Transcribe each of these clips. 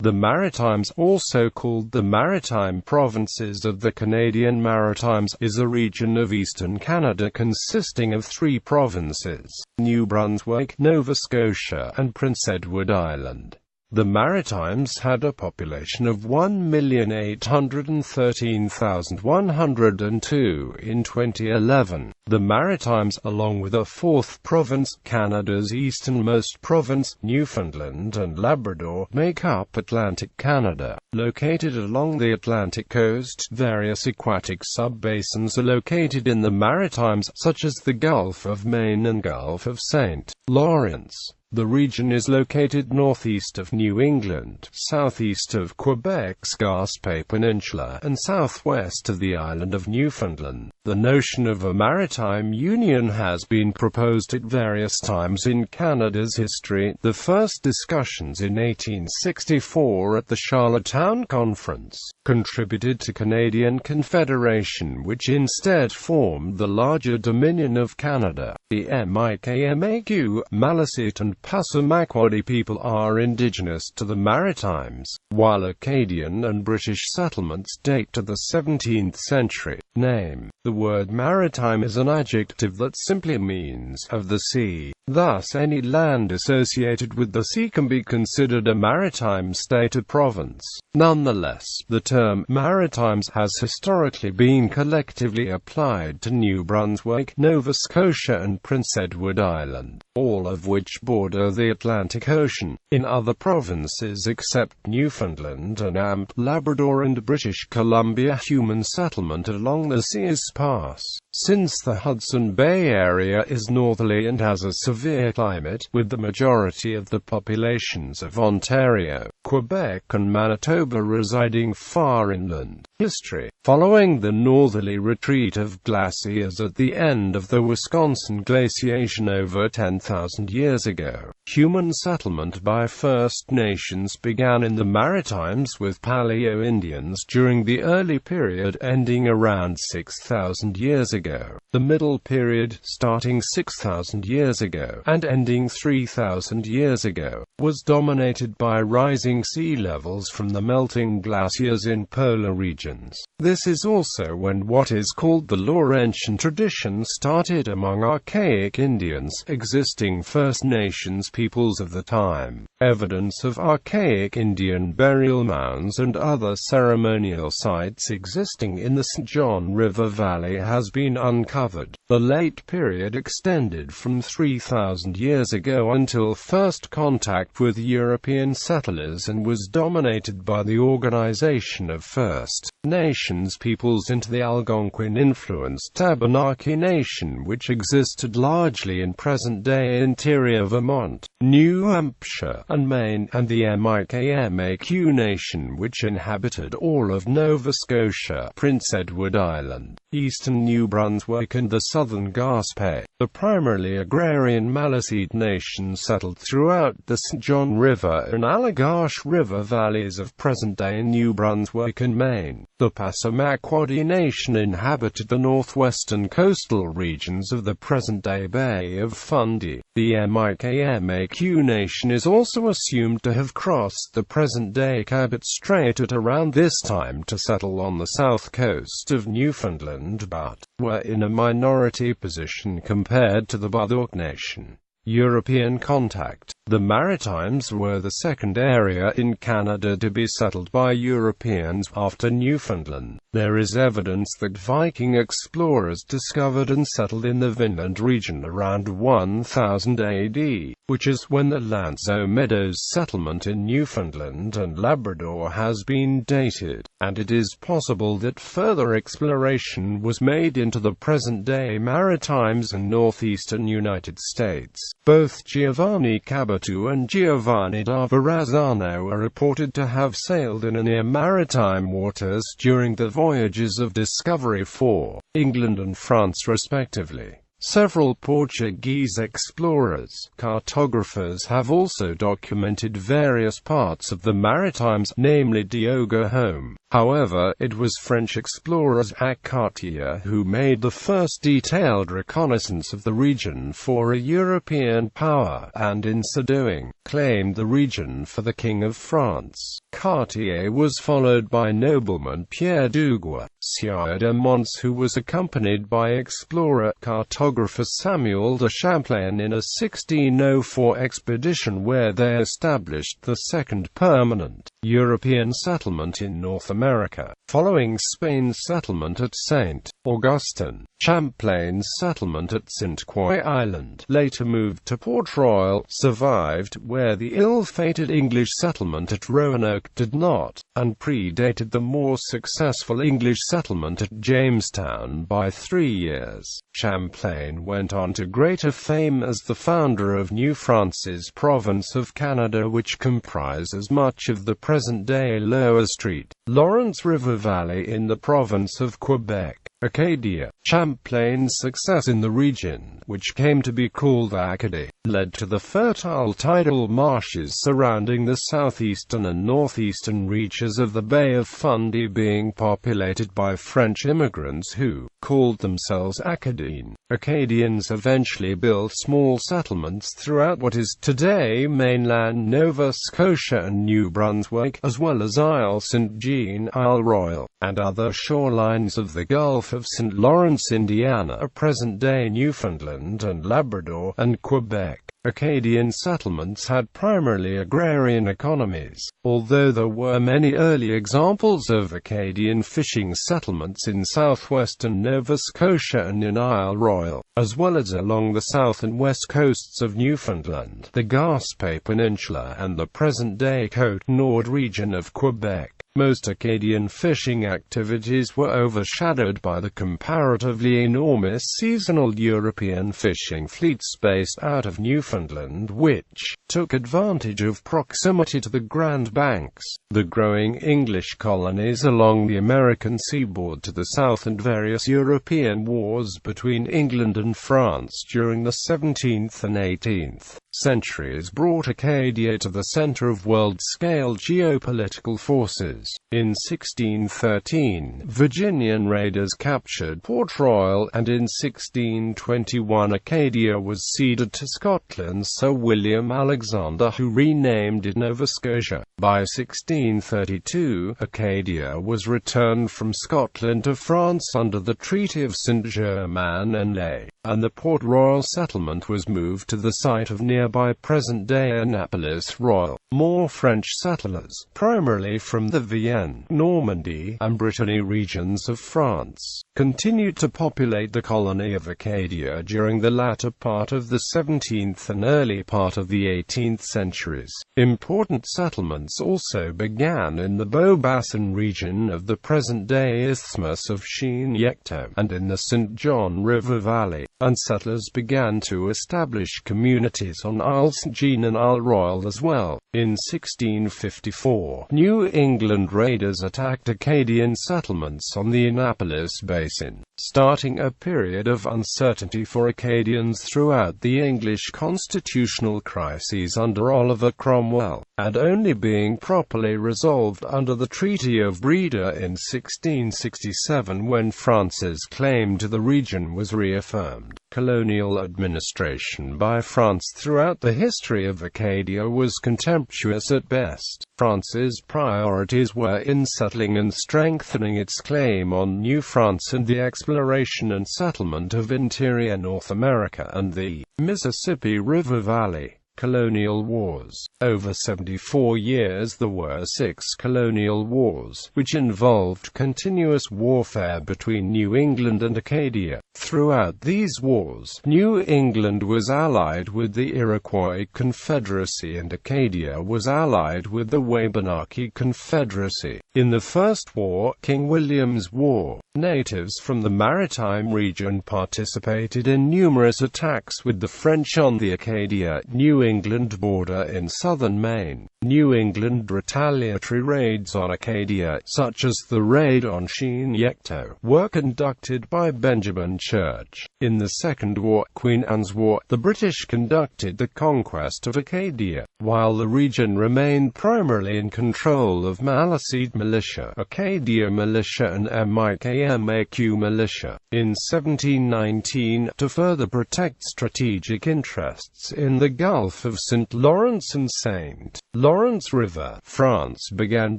The Maritimes, also called the Maritime Provinces of the Canadian Maritimes, is a region of eastern Canada consisting of 3 provinces: New Brunswick, Nova Scotia, and Prince Edward Island. The Maritimes had a population of 1,813,102 in 2011. The Maritimes, along with a 4th province, Canada's easternmost province, Newfoundland and Labrador, make up Atlantic Canada. Located along the Atlantic coast, various aquatic sub-basins are located in the Maritimes, such as the Gulf of Maine and Gulf of St. Lawrence. The region is located northeast of New England, southeast of Quebec's Gaspé Peninsula, and southwest of the island of Newfoundland. The notion of a maritime union has been proposed at various times in Canada's history, the first discussions in 1864 at the Charlottetown Conference contributed to Canadian Confederation, which instead formed the larger Dominion of Canada. The Mi'kmaq, Maliseet and Passamaquoddy people are indigenous to the Maritimes, while Acadian and British settlements date to the 17th century. Name: the word maritime is an adjective that simply means of the sea. Thus, any land associated with the sea can be considered a maritime state or province. Nonetheless, the term Maritimes has historically been collectively applied to New Brunswick, Nova Scotia and Prince Edward Island, all of which border the Atlantic Ocean. In other provinces except Newfoundland and Labrador and British Columbia, human settlement along the sea is sparse. Since the Hudson Bay area is northerly and has a severe climate, with the majority of the populations of Ontario, Quebec and Manitoba residing far inland. History: following the northerly retreat of glaciers at the end of the Wisconsin glaciation over 10,000 years ago, human settlement by First Nations began in the Maritimes with Paleo-Indians during the early period ending around 6,000 years ago. The middle period, starting 6,000 years ago and ending 3,000 years ago, was dominated by rising sea levels from the melting glaciers in polar regions. This is also when what is called the Laurentian tradition started among archaic Indians, existing First Nations peoples of the time. Evidence of archaic Indian burial mounds and other ceremonial sites existing in the St. John River Valley has been uncovered. The late period extended from 3,000 years ago until first contact with European settlers and was dominated by the organization of First Nations peoples into the Algonquin-influenced Abenaki Nation, which existed largely in present-day interior Vermont, New Hampshire, and Maine, and the Mi'kmaq Nation, which inhabited all of Nova Scotia, Prince Edward Island, eastern New Brunswick and the southern Gaspé. The primarily agrarian Maliseet Nation settled throughout the St. John River and Allagash River valleys of present-day New Brunswick and Maine. The Passamaquoddy Nation inhabited the northwestern coastal regions of the present-day Bay of Fundy. The Mi'kmaq Nation is also assumed to have crossed the present-day Cabot Strait at around this time to settle on the south coast of Newfoundland, but were in a minority position compared to the Badok Nation. European contact. The Maritimes were the second area in Canada to be settled by Europeans after Newfoundland. There is evidence that Viking explorers discovered and settled in the Vinland region around 1000 AD, which is when the Lanzo Meadows settlement in Newfoundland and Labrador has been dated, and it is possible that further exploration was made into the present-day Maritimes and northeastern United States. Both Giovanni Caboto and Giovanni da Verrazzano are reported to have sailed in and near maritime waters during the voyages of discovery for England and France respectively. Several Portuguese explorers, cartographers have also documented various parts of the Maritimes, namely Diogo Home. However, it was French explorers Aconcagua who made the first detailed reconnaissance of the region for a European power, and in so doing, claimed the region for the King of France. Cartier was followed by nobleman Pierre Duguay, Sieur de Mons, who was accompanied by explorer-cartographer Samuel de Champlain in a 1604 expedition where they established the second permanent European settlement in North America. Following Spain's settlement at St. Augustine, Champlain's settlement at St. Croix Island, later moved to Port Royal, survived, where the ill-fated English settlement at Roanoke did not, and predated the more successful English settlement at Jamestown by 3 years. Champlain went on to greater fame as the founder of New France's province of Canada, which comprises much of the present-day Lower St. Lawrence River Valley in the province of Quebec. Acadia. Champlain's success in the region, which came to be called Acadie, led to the fertile tidal marshes surrounding the southeastern and northeastern reaches of the Bay of Fundy being populated by French immigrants who called themselves Acadians. Acadians eventually built small settlements throughout what is today mainland Nova Scotia and New Brunswick, as well as Isle St. Jean, Isle Royal, and other shorelines of the Gulf of St. Lawrence, Indiana, present-day Newfoundland and Labrador, and Quebec. Acadian settlements had primarily agrarian economies, although there were many early examples of Acadian fishing settlements in southwestern Nova Scotia and in Isle Royal, as well as along the south and west coasts of Newfoundland, the Gaspé Peninsula, and the present-day Côte-Nord region of Quebec. Most Acadian fishing activities were overshadowed by the comparatively enormous seasonal European fishing fleets based out of Newfoundland, which took advantage of proximity to the Grand Banks, the growing English colonies along the American seaboard to the south, and various European wars between England and France during the 17th and 18th centuries brought Acadia to the center of world-scale geopolitical forces. In 1613, Virginian raiders captured Port Royal, and in 1621 Acadia was ceded to Scotland's Sir William Alexander, who renamed it Nova Scotia. By 1632, Acadia was returned from Scotland to France under the Treaty of Saint-Germain-en-Laye, and the Port Royal settlement was moved to the site of nearby present-day Annapolis Royal. More French settlers, primarily from the Vienne, Normandy, and Brittany regions of France, continued to populate the colony of Acadia during the latter part of the 17th and early part of the 18th centuries. Important settlements also began in the Beaubassin region of the present-day Isthmus of Chignecto, and in the St. John River Valley, and settlers began to establish communities on Isle St. Jean and Isle Royal as well. In 1654, New England raiders attacked Acadian settlements on the Annapolis Basin, starting a period of uncertainty for Acadians throughout the English constitutional crises under Oliver Cromwell, and only being properly resolved under the Treaty of Breda in 1667 when France's claim to the region was reaffirmed. Colonial administration by France throughout the history of Acadia was contemptuous at best. France's priorities were in settling and strengthening its claim on New France and the exploration and settlement of interior North America and the Mississippi River Valley. Colonial wars. Over 74 years there were 6 colonial wars, which involved continuous warfare between New England and Acadia. Throughout these wars, New England was allied with the Iroquois Confederacy and Acadia was allied with the Wabanaki Confederacy. In the First War, King William's War, natives from the Maritime region participated in numerous attacks with the French on the Acadia-New England border in southern Maine. New England retaliatory raids on Acadia, such as the raid on Chignecto, were conducted by Benjamin Church. In the Second War, Queen Anne's War, the British conducted the conquest of Acadia. While the region remained primarily in control of Maliseet militia, Acadia militia and Mi'kmaq militia, in 1719, to further protect strategic interests in the Gulf of St. Lawrence and St. Lawrence River, France began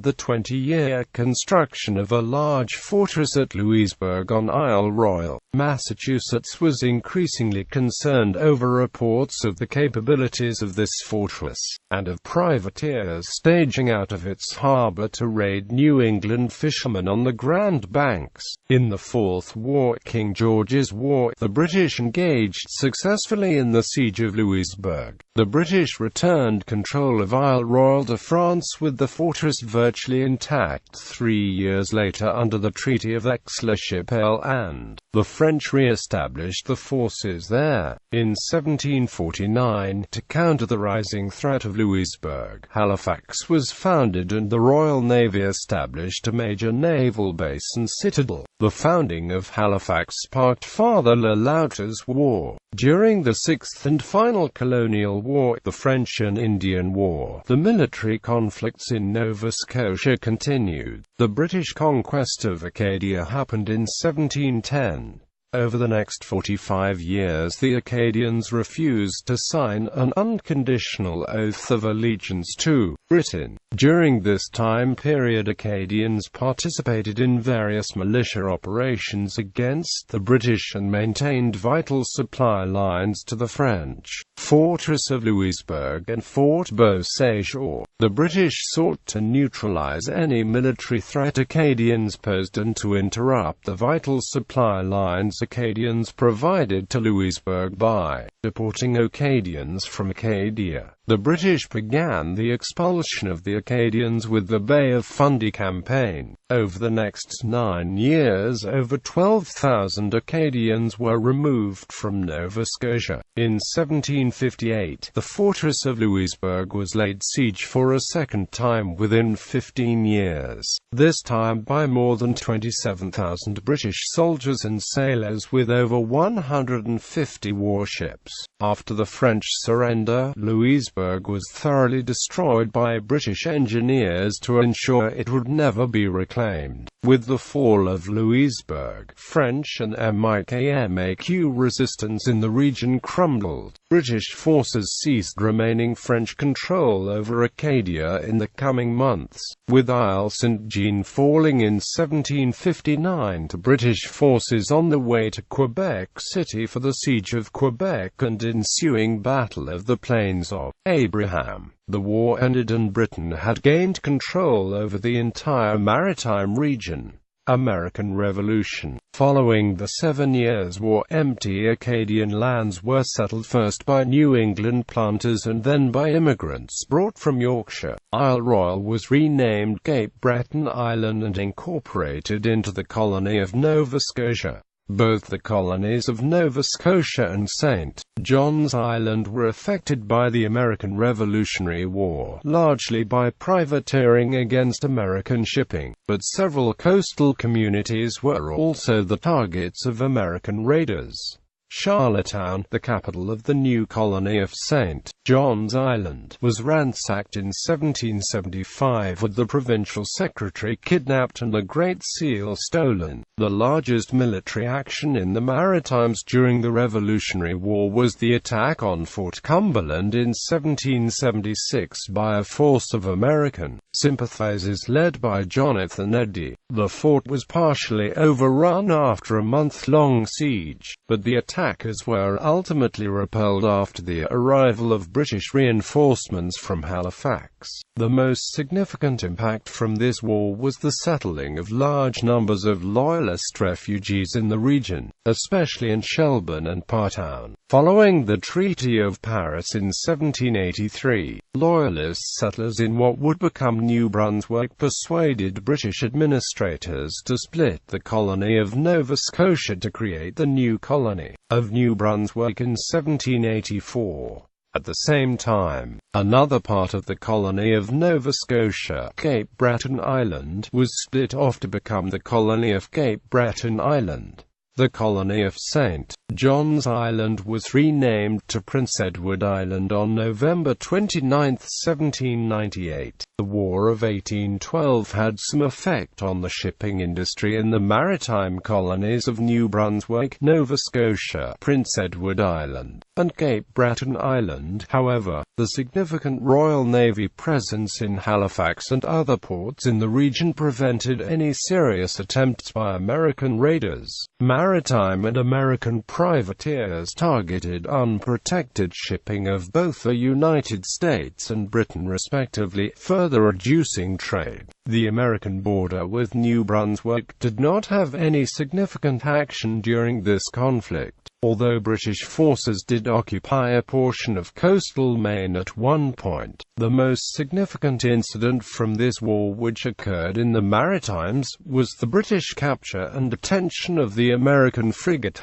the 20-year construction of a large fortress at Louisbourg on Isle Royale. Massachusetts was increasingly concerned over reports of the capabilities of this fortress, and of privateers staging out of its harbor to raid New England fishermen on the Grand Banks. In the Fourth War, King George's War, the British engaged successfully in the siege of Louisbourg. The British returned control of Isle Royale to France with the fortress virtually intact 3 years later under the Treaty of Aix-la-Chapelle, and the French re-established the forces there. In 1749, to counter the rising threat of Louisbourg, Halifax was founded and the Royal Navy established a major naval base and citadel. The founding of Halifax sparked Father Le Louet's War. During the sixth and final colonial war, the French and Indian War, the military conflicts in Nova Scotia continued. The British conquest of Acadia happened in 1710. Over the next 45 years the Acadians refused to sign an unconditional oath of allegiance to Britain. During this time period, Acadians participated in various militia operations against the British and maintained vital supply lines to the French fortress of Louisbourg and Fort Beauséjour. The British sought to neutralize any military threat Acadians posed and to interrupt the vital supply lines Acadians provided to Louisbourg by deporting Acadians from Acadia. The British began the expulsion of the Acadians with the Bay of Fundy campaign. Over the next 9 years, over 12,000 Acadians were removed from Nova Scotia. In 1758, the fortress of Louisbourg was laid siege for a second time within 15 years, this time by more than 27,000 British soldiers and sailors with over 150 warships. After the French surrender, Louisbourg was thoroughly destroyed by British engineers to ensure it would never be reclaimed. With the fall of Louisbourg, French and Mi'kmaq resistance in the region crumbled. British forces ceased remaining French control over Acadia in the coming months, with Isle Saint-Jean falling in 1759 to British forces on the way to Quebec City for the siege of Quebec and ensuing Battle of the Plains of Abraham. The war ended and Britain had gained control over the entire maritime region. American Revolution. Following the 7 Years' War, empty Acadian lands were settled first by New England planters and then by immigrants brought from Yorkshire. Isle Royale was renamed Cape Breton Island and incorporated into the colony of Nova Scotia. Both the colonies of Nova Scotia and St. John's Island were affected by the American Revolutionary War, largely by privateering against American shipping, but several coastal communities were also the targets of American raiders. Charlottetown, the capital of the new colony of St. John's Island, was ransacked in 1775 with the provincial secretary kidnapped and the Great Seal stolen. The largest military action in the Maritimes during the Revolutionary War was the attack on Fort Cumberland in 1776 by a force of American sympathizers led by Jonathan Eddy. The fort was partially overrun after a month-long siege, but the attackers were ultimately repelled after the arrival of British reinforcements from Halifax. The most significant impact from this war was the settling of large numbers of Loyalist refugees in the region, especially in Shelburne and Partown. Following the Treaty of Paris in 1783, Loyalist settlers in what would become New Brunswick persuaded British administrators to split the colony of Nova Scotia to create the new colony of New Brunswick in 1784. At the same time, another part of the colony of Nova Scotia, Cape Breton Island, was split off to become the colony of Cape Breton Island. The colony of St. John's Island was renamed to Prince Edward Island on November 29, 1798. The War of 1812 had some effect on the shipping industry in the maritime colonies of New Brunswick, Nova Scotia, Prince Edward Island, and Cape Breton Island. However, the significant Royal Navy presence in Halifax and other ports in the region prevented any serious attempts by American raiders. Maritime and American privateers targeted unprotected shipping of both the United States and Britain respectively, further reducing trade. The American border with New Brunswick did not have any significant action during this conflict, although British forces did occupy a portion of coastal Maine at one point. The most significant incident from this war, which occurred in the Maritimes, was the British capture and detention of the American frigate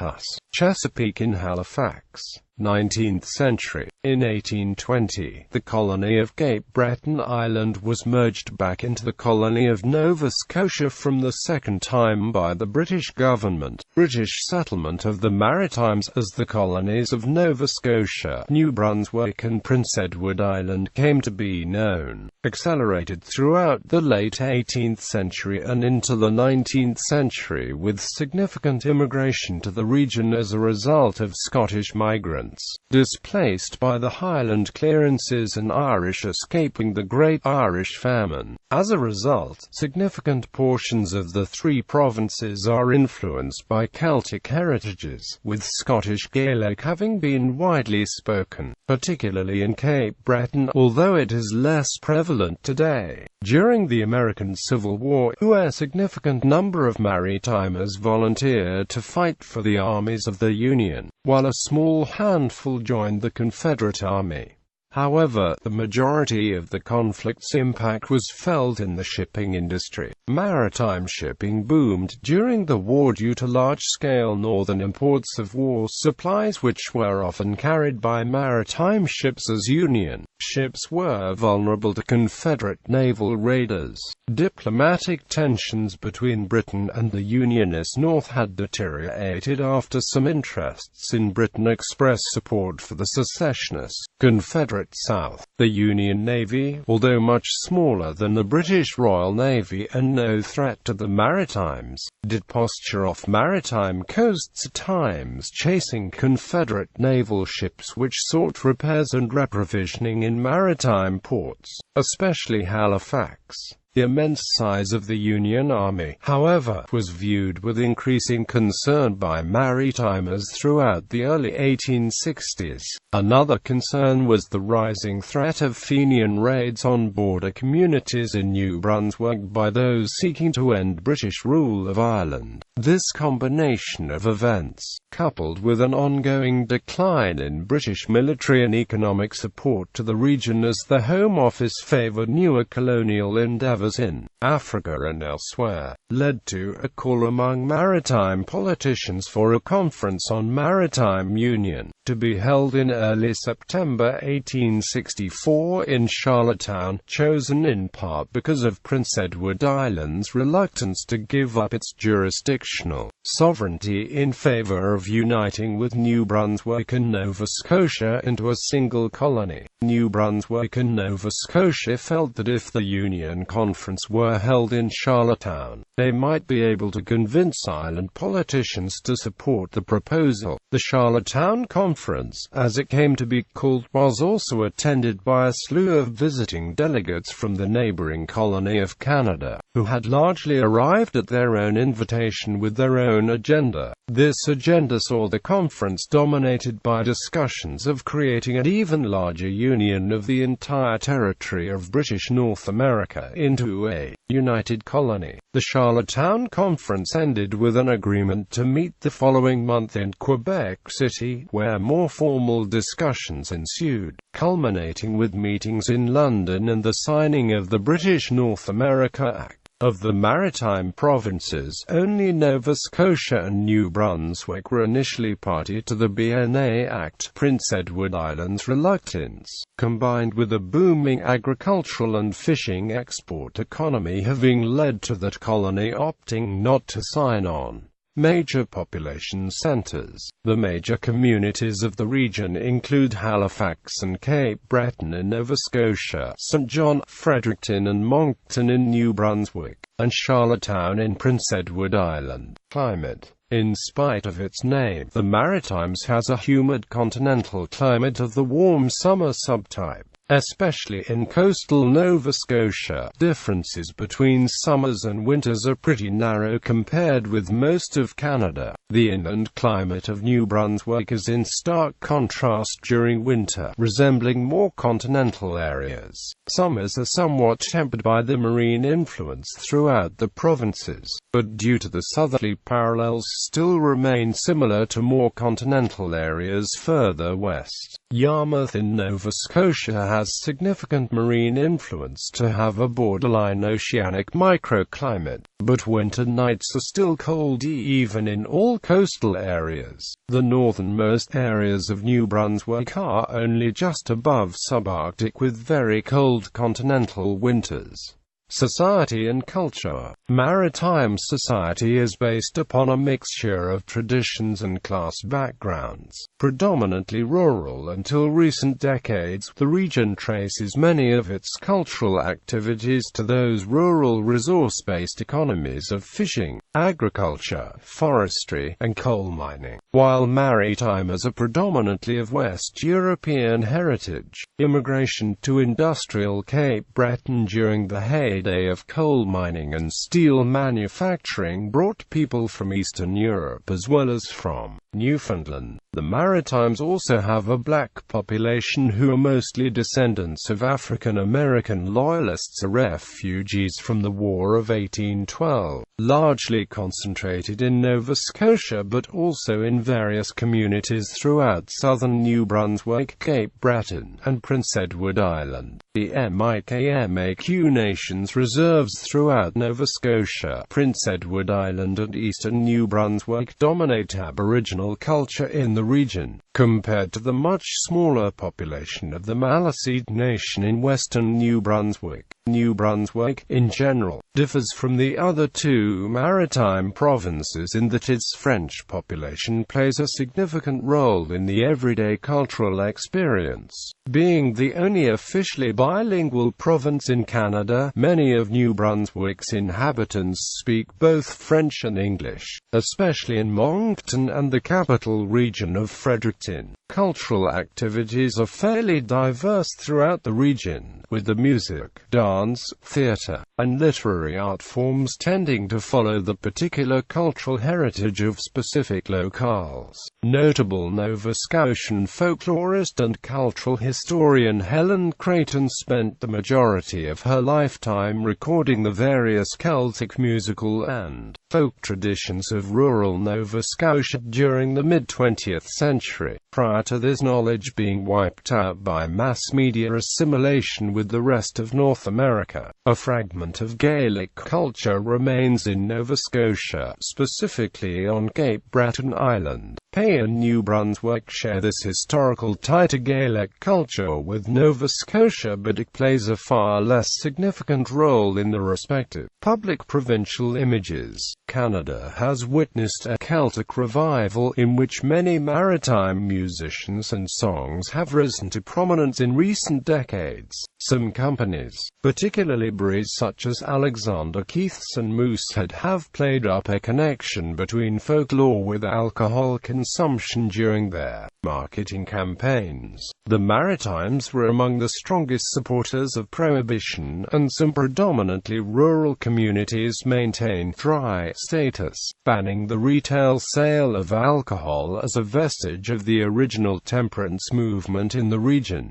Chesapeake in Halifax. 19th century. In 1820, the colony of Cape Breton Island was merged back into the colony of Nova Scotia from the second time by the British government. British settlement of the Maritimes as the colonies of Nova Scotia, New Brunswick and Prince Edward Island came to be known, accelerated throughout the late 18th century and into the 19th century, with significant immigration to the region as a result of Scottish migrants displaced by the Highland clearances and Irish escaping the Great Irish Famine. As a result, significant portions of the three provinces are influenced by Celtic heritages, with Scottish Gaelic having been widely spoken, particularly in Cape Breton, although it is less prevalent today. During the American Civil War, a significant number of Maritimers volunteered to fight for the armies of the Union, while a small handful joined the Confederate Army. However, the majority of the conflict's impact was felt in the shipping industry. Maritime shipping boomed during the war due to large-scale northern imports of war supplies which were often carried by maritime ships as Union ships were vulnerable to Confederate naval raiders. Diplomatic tensions between Britain and the Unionist North had deteriorated after some interests in Britain expressed support for the secessionist Confederate South. The Union Navy, although much smaller than the British Royal Navy and no threat to the Maritimes, did posture off maritime coasts at times, chasing Confederate naval ships which sought repairs and reprovisioning in maritime ports, especially Halifax. The immense size of the Union Army, however, was viewed with increasing concern by Maritimers throughout the early 1860s. Another concern was the rising threat of Fenian raids on border communities in New Brunswick by those seeking to end British rule of Ireland. This combination of events, coupled with an ongoing decline in British military and economic support to the region as the Home Office favoured newer colonial endeavours in Africa and elsewhere, led to a call among maritime politicians for a conference on maritime union, to be held in early September 1864 in Charlottetown, chosen in part because of Prince Edward Island's reluctance to give up its jurisdictional sovereignty in favour of uniting with New Brunswick and Nova Scotia into a single colony. New Brunswick and Nova Scotia felt that if the Union Conference were held in Charlottetown, they might be able to convince island politicians to support the proposal. The Charlottetown Conference, as it came to be called, was also attended by a slew of visiting delegates from the neighbouring colony of Canada, who had largely arrived at their own invitation with their own agenda. This agenda saw the conference dominated by discussions of creating an even larger union of the entire territory of British North America into a united colony. The Charlottetown Conference ended with an agreement to meet the following month in Quebec City, where more formal discussions ensued, culminating with meetings in London and the signing of the British North America Act. Of the maritime provinces, only Nova Scotia and New Brunswick were initially party to the BNA Act. Prince Edward Island's reluctance, combined with a booming agricultural and fishing export economy, having led to that colony opting not to sign on. Major population centers. The major communities of the region include Halifax and Cape Breton in Nova Scotia, St. John, Fredericton and Moncton in New Brunswick, and Charlottetown in Prince Edward Island. Climate. In spite of its name, the Maritimes has a humid continental climate of the warm summer subtype, especially in coastal Nova Scotia. Differences between summers and winters are pretty narrow compared with most of Canada. The inland climate of New Brunswick is in stark contrast during winter, resembling more continental areas. Summers are somewhat tempered by the marine influence throughout the provinces, but due to the southerly parallels still remain similar to more continental areas further west. Yarmouth in Nova Scotia has significant marine influence to have a borderline oceanic microclimate, but winter nights are still cold even in all coastal areas. The northernmost areas of New Brunswick are only just above subarctic with very cold continental winters. Society and culture. Maritime society is based upon a mixture of traditions and class backgrounds. Predominantly rural until recent decades, the region traces many of its cultural activities to those rural resource-based economies of fishing, agriculture, forestry, and coal mining. While maritimers are predominantly of West European heritage, immigration to industrial Cape Breton during the heyday of coal mining and steel manufacturing brought people from Eastern Europe as well as from Newfoundland. The Maritimes also have a black population who are mostly descendants of African American loyalists or refugees from the War of 1812, largely concentrated in Nova Scotia but also in various communities throughout southern New Brunswick, Cape Breton, and Prince Edward Island. The Mi'kmaq Nations reserves throughout Nova Scotia, Prince Edward Island and eastern New Brunswick dominate Aboriginal culture in the region, compared to the much smaller population of the Maliseet Nation in western New Brunswick. New Brunswick, in general, differs from the other two maritime provinces in that its French population plays a significant role in the everyday cultural experience. Being the only officially bilingual province in Canada, many of New Brunswick's inhabitants speak both French and English, especially in Moncton and the capital region of Fredericton. Cultural activities are fairly diverse throughout the region, with the music, dance, theatre, and literary art forms tending to follow the particular cultural heritage of specific locales. Notable Nova Scotian folklorist and cultural historian Helen Creighton spent the majority of her lifetime recording the various Celtic musical and folk traditions of rural Nova Scotia during the mid-20th century, prior to this knowledge being wiped out by mass media assimilation with the rest of North America. A fragment of Gaelic culture remains in Nova Scotia, specifically on Cape Breton Island. Bay and New Brunswick share this historical tie to Gaelic culture with Nova Scotia, but it plays a far less significant role in the respective public provincial images. Canada has witnessed a Celtic revival in which many maritime musicians and songs have risen to prominence in recent decades. Some companies, particularly breweries such as Alexander Keith's and Moosehead, have played up a connection between folklore with alcohol consumption during their marketing campaigns. The Maritimes were among the strongest supporters of prohibition, and some predominantly rural communities maintain dry status, banning the retail sale of alcohol as a vestige of the original temperance movement in the region.